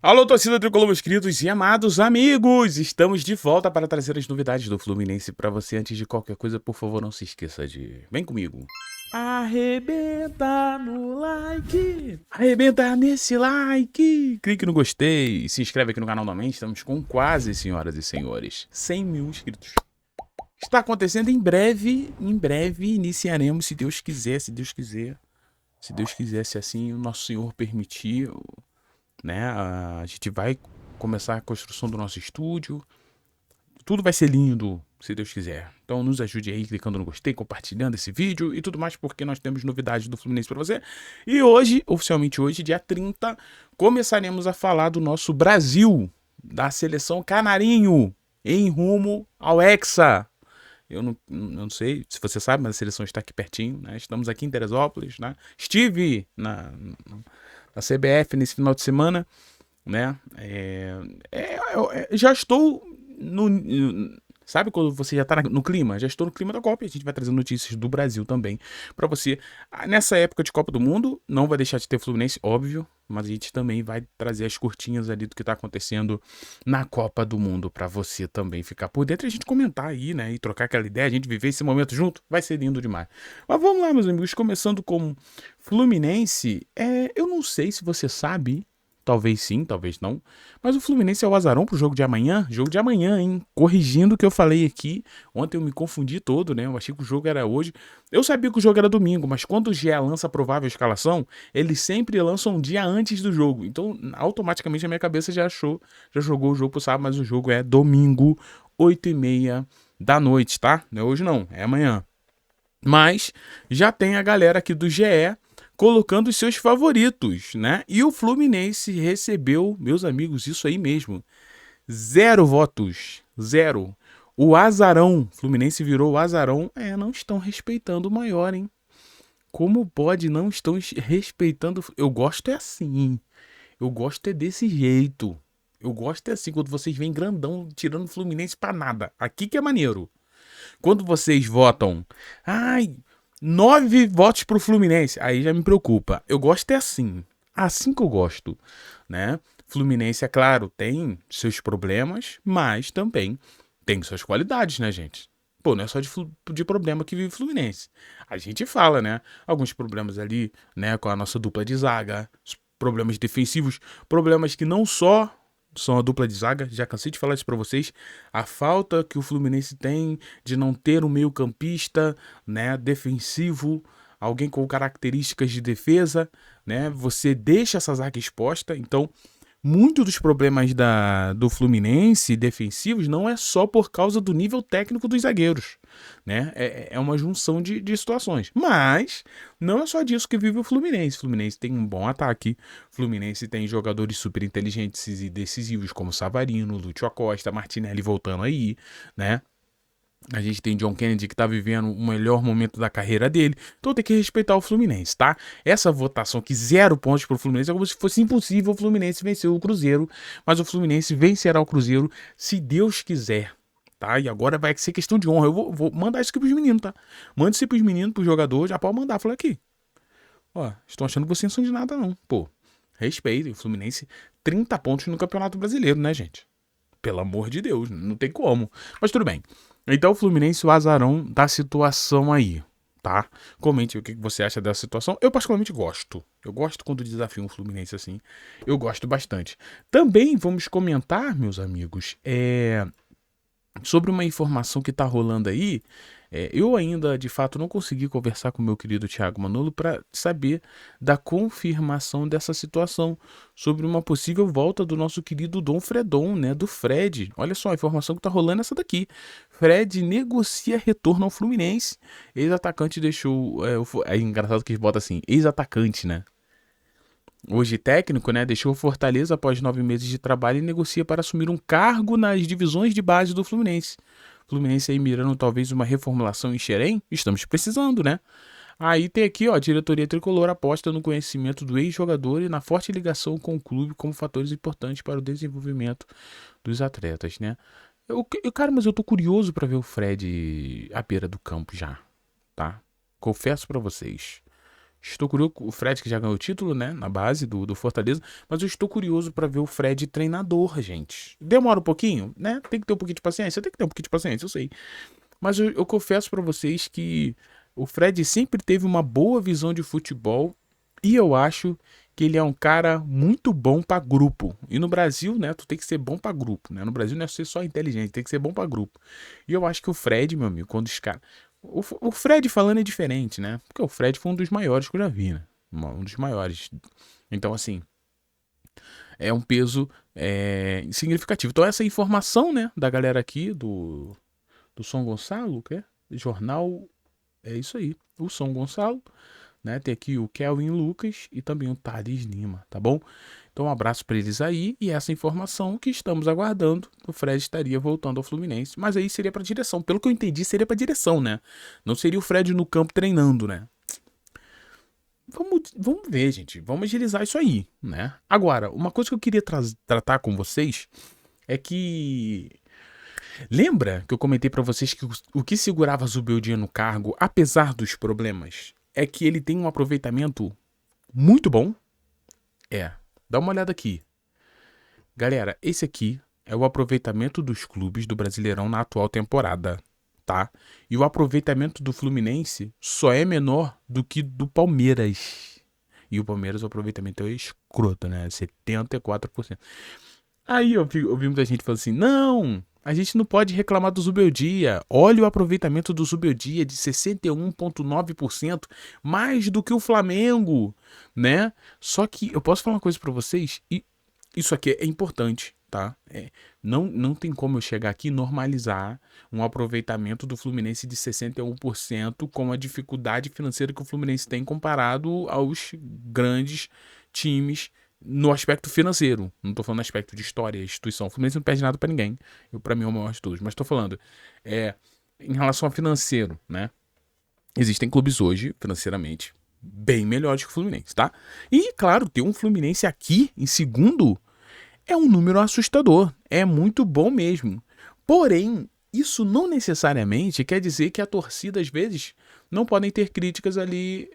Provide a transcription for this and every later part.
Alô, torcida tricolor, meus queridos e amados amigos! Estamos de volta para trazer as novidades do Fluminense para você. Antes de qualquer coisa, por favor, não se esqueça de... Vem comigo! Arrebenta no like! Arrebenta nesse like! Clique no gostei, se inscreve aqui no canal também. Estamos com quase, senhoras e senhores, 100 mil inscritos. Está acontecendo em breve iniciaremos, se Deus quiser, se Deus quiser. Se Deus quiser, se assim o nosso Senhor permitir, né? A gente vai começar a construção do nosso estúdio. Tudo vai ser lindo, se Deus quiser. Então nos ajude aí clicando no gostei, compartilhando esse vídeo e tudo mais, porque nós temos novidades do Fluminense para você. E hoje, oficialmente hoje, dia 30, começaremos a falar do nosso Brasil, da seleção Canarinho, em rumo ao Hexa. Eu não sei se você sabe, mas a seleção está aqui pertinho, né? Estamos aqui em Teresópolis, né? Estive na CBF nesse final de semana, né? Já estou sabe quando você já está no clima? Já estou no clima da Copa e a gente vai trazer notícias do Brasil também para você. Nessa época de Copa do Mundo, não vai deixar de ter Fluminense, óbvio, mas a gente também vai trazer as curtinhas ali do que está acontecendo na Copa do Mundo para você também ficar por dentro e a gente comentar aí, né? E trocar aquela ideia, a gente viver esse momento junto, vai ser lindo demais. Mas vamos lá, meus amigos, começando com Fluminense. Eu não sei se você sabe, talvez sim, talvez não, mas o Fluminense é o azarão pro jogo de amanhã? Jogo de amanhã, hein? Corrigindo o que eu falei aqui. Ontem eu me confundi todo, né? Eu achei que o jogo era hoje. Eu sabia que o jogo era domingo, mas quando o GE lança a provável escalação, eles sempre lançam um dia antes do jogo. Então, automaticamente a minha cabeça já jogou o jogo pro sábado, mas o jogo é domingo, 8h30 da noite, tá? Não é hoje não, é amanhã. Mas já tem a galera aqui do GE colocando os seus favoritos, né? E o Fluminense recebeu, meus amigos, isso aí mesmo, 0 votos, 0. O azarão, Fluminense virou o azarão, não estão respeitando o maior, hein? Como pode não estão respeitando? Eu gosto é assim, eu gosto é desse jeito. Eu gosto é assim, quando vocês vêm grandão tirando o Fluminense pra nada. Aqui que é maneiro. Quando vocês votam, 9 votos pro Fluminense, aí já me preocupa. Eu gosto é assim que eu gosto, né? Fluminense, é claro, tem seus problemas, mas também tem suas qualidades, né, gente? Pô, não é só de problema que vive o Fluminense. A gente fala, né? Alguns problemas ali, né, com a nossa dupla de zaga, problemas defensivos, problemas que não só são a dupla de zaga, já cansei de falar isso pra vocês, a falta que o Fluminense tem de não ter um meio-campista, né, defensivo, alguém com características de defesa, né, você deixa essa zaga exposta, então muitos dos problemas do Fluminense defensivos não é só por causa do nível técnico dos zagueiros, né? É uma junção de situações. Mas não é só disso que vive o Fluminense. O Fluminense tem um bom ataque. O Fluminense tem jogadores super inteligentes e decisivos como Savarino, Lúcio Acosta, Martinelli voltando aí, né? A gente tem John Kennedy que tá vivendo o melhor momento da carreira dele. Então tem que respeitar o Fluminense, tá? Essa votação aqui, 0 pontos pro Fluminense, é como se fosse impossível o Fluminense vencer o Cruzeiro. Mas o Fluminense vencerá o Cruzeiro se Deus quiser, tá? E agora vai ser questão de honra. Eu vou mandar isso aqui pros meninos, tá? Manda isso pros meninos, pros jogadores, já pode mandar. Fala aqui. Ó, estão achando que vocês não são de nada, não. Pô, respeito. O Fluminense, 30 pontos no Campeonato Brasileiro, né, gente? Pelo amor de Deus, não tem como. Mas tudo bem. Então o Fluminense, o azarão da situação aí, tá? Comente o que você acha dessa situação. Eu particularmente gosto. Eu gosto quando desafiam o Fluminense assim. Eu gosto bastante. Também vamos comentar, meus amigos, sobre uma informação que tá rolando aí. Eu ainda, de fato, não consegui conversar com o meu querido Thiago Manolo para saber da confirmação dessa situação sobre uma possível volta do nosso querido Dom Fredon, né, do Fred. Olha só, a informação que tá rolando é essa daqui. Fred negocia retorno ao Fluminense. Ex-atacante deixou... É engraçado que eles botam assim, ex-atacante, né? Hoje técnico, né, deixou o Fortaleza após 9 meses de trabalho e negocia para assumir um cargo nas divisões de base do Fluminense. Fluminense aí mirando talvez uma reformulação em Xerém? Estamos precisando, né? Aí tem aqui, ó, a diretoria tricolor aposta no conhecimento do ex-jogador e na forte ligação com o clube como fatores importantes para o desenvolvimento dos atletas, né? Cara, mas eu tô curioso para ver o Fred à beira do campo já, tá? Confesso para vocês. Estou curioso, o Fred que já ganhou o título, né, na base do Fortaleza, mas eu estou curioso para ver o Fred treinador, gente. Demora um pouquinho, né? Tem que ter um pouquinho de paciência, tem que ter um pouquinho de paciência, eu sei. Mas eu confesso para vocês que o Fred sempre teve uma boa visão de futebol e eu acho que ele é um cara muito bom para grupo. E no Brasil, né, tu tem que ser bom para grupo, né? No Brasil não é ser só inteligente, tem que ser bom para grupo. E eu acho que o Fred, meu amigo, quando os caras o Fred falando é diferente, né? Porque o Fred foi um dos maiores que eu já vi, né? Um dos maiores. Então, assim, é um peso significativo. Então, essa informação, né, da galera aqui do São Gonçalo, que é jornal, é isso aí. O São Gonçalo, né? Tem aqui o Kelvin Lucas e também o Thales Lima, tá bom? Então, um abraço para eles aí e essa informação que estamos aguardando, o Fred estaria voltando ao Fluminense, mas aí seria para direção. Pelo que eu entendi, seria para direção, né? Não seria o Fred no campo treinando, né? Vamos ver, gente. Vamos agilizar isso aí, né? Agora, uma coisa que eu queria tratar com vocês é que lembra que eu comentei para vocês que o que segurava Zubeldia no cargo, apesar dos problemas, é que ele tem um aproveitamento muito bom? Dá uma olhada aqui. Galera, esse aqui é o aproveitamento dos clubes do Brasileirão na atual temporada, tá? E o aproveitamento do Fluminense só é menor do que do Palmeiras. E o Palmeiras, o aproveitamento é escroto, né? 74%. Aí eu vi muita gente falando assim, não, a gente não pode reclamar do Zubeldia. Olha o aproveitamento do Zubeldia de 61,9%, mais do que o Flamengo, né? Só que eu posso falar uma coisa pra vocês, e isso aqui é importante, tá? Não tem como eu chegar aqui e normalizar um aproveitamento do Fluminense de 61% com a dificuldade financeira que o Fluminense tem comparado aos grandes times no aspecto financeiro. Não tô falando no aspecto de história, instituição. O Fluminense não perde nada pra ninguém. Pra mim é o maior de todos. Mas tô falando em relação ao financeiro, né? Existem clubes hoje, financeiramente, bem melhores que o Fluminense, tá? E, claro, ter um Fluminense aqui em segundo é um número assustador. É muito bom mesmo. Porém, isso não necessariamente quer dizer que a torcida, às vezes, não podem ter críticas ali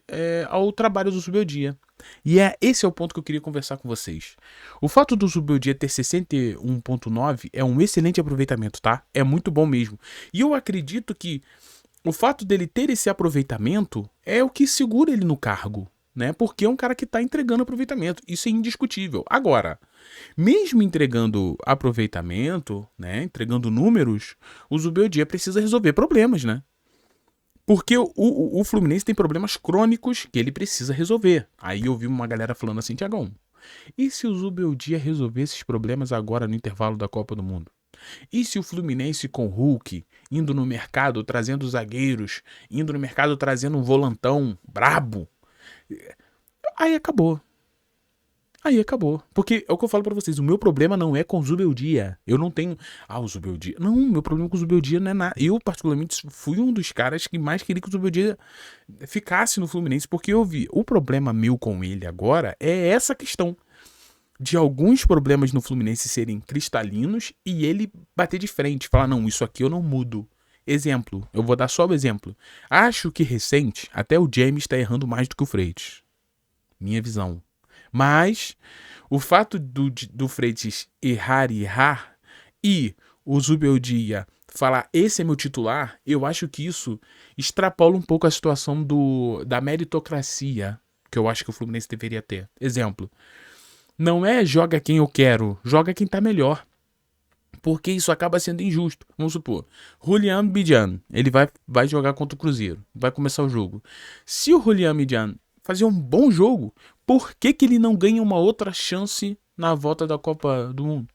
ao trabalho do Zubeldia. E esse é o ponto que eu queria conversar com vocês. O fato do Zubeldia ter 61,9 é um excelente aproveitamento, tá? É muito bom mesmo. E eu acredito que o fato dele ter esse aproveitamento é o que segura ele no cargo, né? Porque é um cara que tá entregando aproveitamento. Isso é indiscutível. Agora, mesmo entregando aproveitamento, né? Entregando números, o Zubeldia precisa resolver problemas, né? Porque o Fluminense tem problemas crônicos que ele precisa resolver. Aí eu vi uma galera falando assim, Tiagão, e se o Zubeldia resolver esses problemas agora no intervalo da Copa do Mundo? E se o Fluminense com o Hulk indo no mercado trazendo zagueiros, indo no mercado trazendo um volantão brabo? Aí acabou. Aí acabou. Porque é o que eu falo pra vocês, o meu problema não é com o Zubeldia. Eu não tenho... o Zubeldia... Não, meu problema com o Zubeldia não é nada. Eu, particularmente, fui um dos caras que mais queria que o Zubeldia ficasse no Fluminense, porque eu vi. O problema meu com ele agora é essa questão de alguns problemas no Fluminense serem cristalinos e ele bater de frente, falar, não, isso aqui eu não mudo. Exemplo, eu vou dar só o exemplo. Acho que recente, até o James está errando mais do que o Freitas. Minha visão. Mas o fato do Freitas errar e o Zubeldia falar esse é meu titular, eu acho que isso extrapola um pouco a situação da meritocracia que eu acho que o Fluminense deveria ter. Exemplo, não é joga quem eu quero, joga quem tá melhor. Porque isso acaba sendo injusto. Vamos supor, Julian Bijan, ele vai jogar contra o Cruzeiro, vai começar o jogo. Se o Julian Bijan fazer um bom jogo, por que ele não ganha uma outra chance na volta da Copa do Mundo?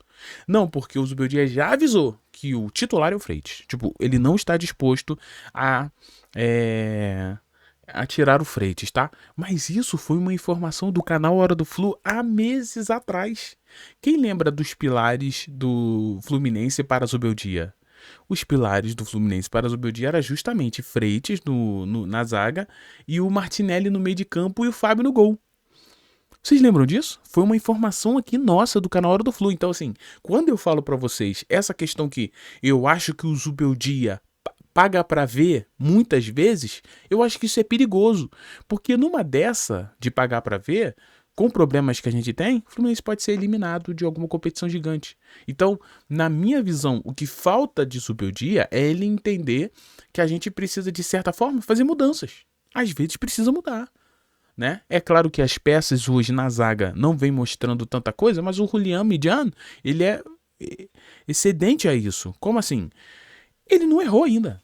Não, porque o Zubeldia já avisou que o titular é o Freitas. Tipo, ele não está disposto a tirar o Freitas, tá? Mas isso foi uma informação do canal Hora do Flu há meses atrás. Quem lembra dos pilares do Fluminense para Zubeldia? Os pilares do Fluminense para Zubeldia era justamente Freitas na zaga e o Martinelli no meio de campo e o Fábio no gol. Vocês lembram disso? Foi uma informação aqui nossa do canal Hora do Flu. Então, assim, quando eu falo pra vocês essa questão que eu acho que o Zubeldia paga pra ver, muitas vezes, eu acho que isso é perigoso. Porque numa dessa de pagar pra ver, com problemas que a gente tem, o Fluminense pode ser eliminado de alguma competição gigante. Então, na minha visão, o que falta de Zubeldia é ele entender que a gente precisa, de certa forma, fazer mudanças. Às vezes precisa mudar, né? É claro que as peças hoje na zaga não vem mostrando tanta coisa, mas o Julián Midian, ele é excedente a isso. Como assim? Ele não errou ainda.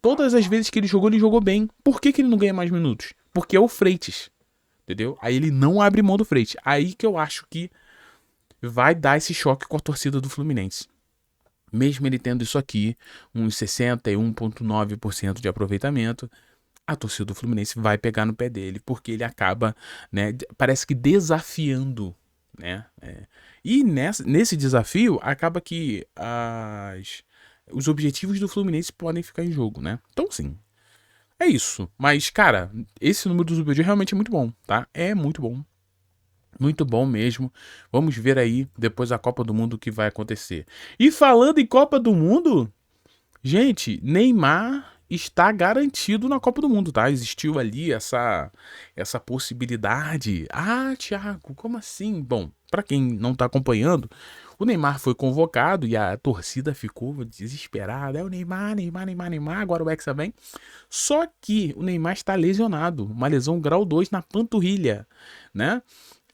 Todas as vezes que ele jogou bem. Por que ele não ganha mais minutos? Porque é o Freitas. Entendeu? Aí ele não abre mão do Freitas. Aí que eu acho que vai dar esse choque com a torcida do Fluminense. Mesmo ele tendo isso aqui, uns 61,9% de aproveitamento, a torcida do Fluminense vai pegar no pé dele, porque ele acaba, né, parece que desafiando, né? E nesse desafio, acaba que os objetivos do Fluminense podem ficar em jogo, né? Então, sim, é isso. Mas, cara, esse número do Zubeldia realmente é muito bom, tá? É muito bom. Muito bom mesmo. Vamos ver aí, depois da Copa do Mundo, o que vai acontecer. E falando em Copa do Mundo, gente, Neymar está garantido na Copa do Mundo, tá? Existiu ali essa possibilidade. Ah, Thiago, como assim? Bom, para quem não tá acompanhando, o Neymar foi convocado e a torcida ficou desesperada. É o Neymar, Neymar, Neymar, Neymar, agora o Hexa vem. Só que o Neymar está lesionado, uma lesão grau 2 na panturrilha, né?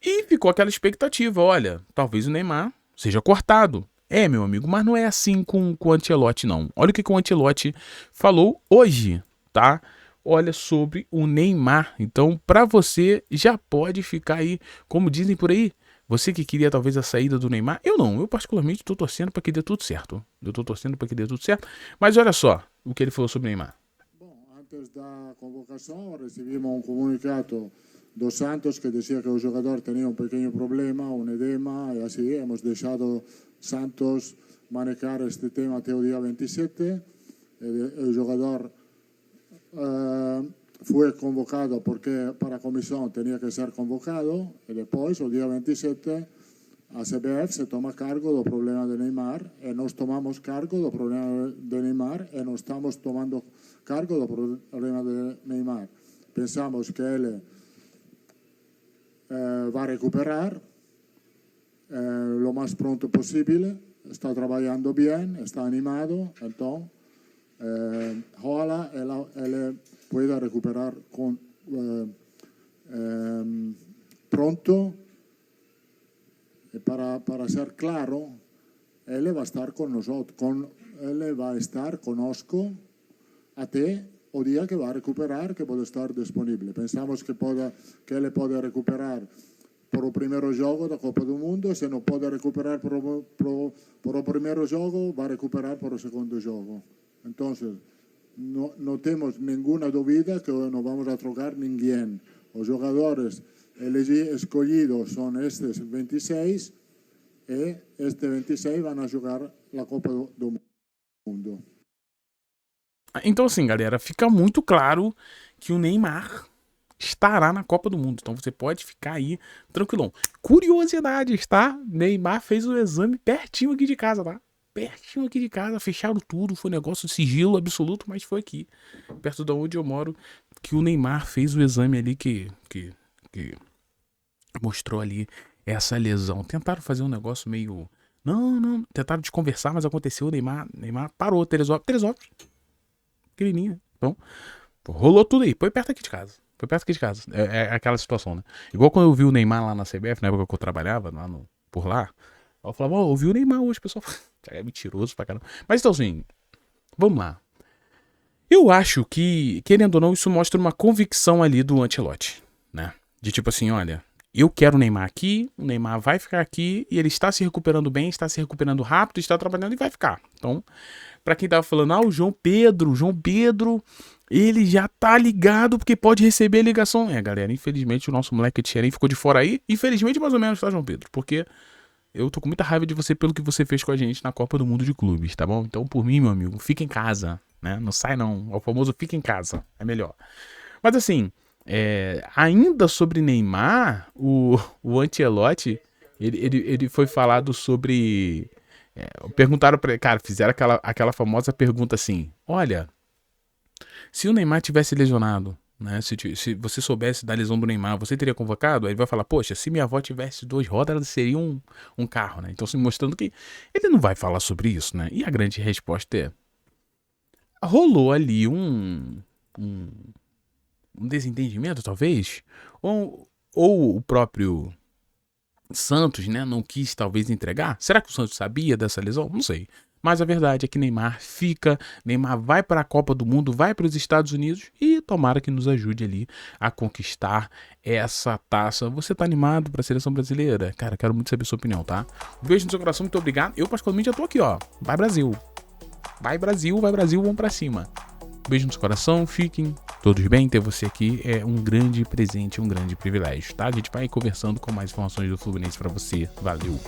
E ficou aquela expectativa, olha, talvez o Neymar seja cortado. É, meu amigo, mas não é assim com o Ancelotti, não. Olha o que o Ancelotti falou hoje, tá? Olha sobre o Neymar. Então, pra você, já pode ficar aí, como dizem por aí, você que queria talvez a saída do Neymar, eu não, eu particularmente tô torcendo pra que dê tudo certo. Eu tô torcendo pra que dê tudo certo, mas olha só o que ele falou sobre o Neymar. Bom, antes da convocação, recebimos um comunicado dos Santos que decía que el jugador tenía un pequeño problema, un edema, y así hemos dejado Santos manejar este tema hasta el día 27. El jugador fue convocado porque para comisión tenía que ser convocado, y después, el día 27, a CBF se toma cargo del problema de Neymar, y nos tomamos cargo del problema de Neymar, y nos estamos tomando cargo del problema de Neymar. Pensamos que él va a recuperar lo más pronto posible, está trabajando bien, está animado, entonces ojalá él pueda recuperar pronto. Para ser claro, él va a estar con nosotros, él va a estar conosco hasta o día que va a recuperar, que puede estar disponible. Pensamos que él puede recuperar por el primer juego da Copa do Mundo, se no puede recuperar por el primer juego, va a recuperar por el segundo juego. Entonces, no tenemos ninguna duda que no vamos a trocar ninguém. Los jugadores escolhidos son estes 26 y este 26 van a jugar la Copa do Mundo. Então, assim, galera, fica muito claro que o Neymar estará na Copa do Mundo. Então você pode ficar aí tranquilão. Curiosidades, tá? Neymar fez o exame pertinho aqui de casa, tá? Pertinho aqui de casa, fecharam tudo. Foi um negócio de sigilo absoluto, mas foi aqui, perto de onde eu moro, que o Neymar fez o exame ali que mostrou ali essa lesão. Tentaram fazer um negócio meio... Não. Tentaram desconversar, mas aconteceu. O Neymar parou. Teresópolis. Pequenininha. Então, rolou tudo aí. Foi perto aqui de casa. É aquela situação, né? Igual quando eu vi o Neymar lá na CBF, na época que eu trabalhava por lá. Eu falava, eu vi o Neymar hoje, pessoal. É mentiroso pra caramba. Mas então, assim, vamos lá. Eu acho que, querendo ou não, isso mostra uma convicção ali do Ancelotti, né? De tipo assim, olha, eu quero o Neymar aqui, o Neymar vai ficar aqui e ele está se recuperando bem, está se recuperando rápido, está trabalhando e vai ficar. Então, pra quem tava falando, o João Pedro, ele já tá ligado porque pode receber a ligação. Galera, infelizmente o nosso moleque de Xerém ficou de fora aí. Infelizmente, mais ou menos, tá, João Pedro? Porque eu tô com muita raiva de você pelo que você fez com a gente na Copa do Mundo de Clubes, tá bom? Então, por mim, meu amigo, fica em casa, né? Não sai não. É o famoso fica em casa. É melhor. Mas assim, ainda sobre Neymar, o Ancelotti, ele foi falado sobre... perguntaram pra ele, cara, fizeram aquela famosa pergunta assim, olha, Se o Neymar tivesse lesionado, né? Se você soubesse da lesão do Neymar, você teria convocado? Aí ele vai falar, poxa, se minha avó tivesse 2 rodas, ela seria um carro, né? Então, se mostrando que ele não vai falar sobre isso, né? E a grande resposta é: rolou ali um, um desentendimento, talvez? Ou o próprio Santos, né, não quis talvez entregar? Será que o Santos sabia dessa lesão? Não sei. Mas a verdade é que Neymar vai para a Copa do Mundo, vai para os Estados Unidos e tomara que nos ajude ali a conquistar essa taça. Você tá animado para a seleção brasileira? Cara, quero muito saber a sua opinião, tá? Um beijo no seu coração, muito obrigado. Eu particularmente já tô aqui, ó. Vai Brasil. Vai Brasil, vamos pra cima. Beijo no seu coração, fiquem todos bem. Ter você aqui é um grande presente, um grande privilégio, tá? A gente vai conversando com mais informações do Fluminense pra você. Valeu!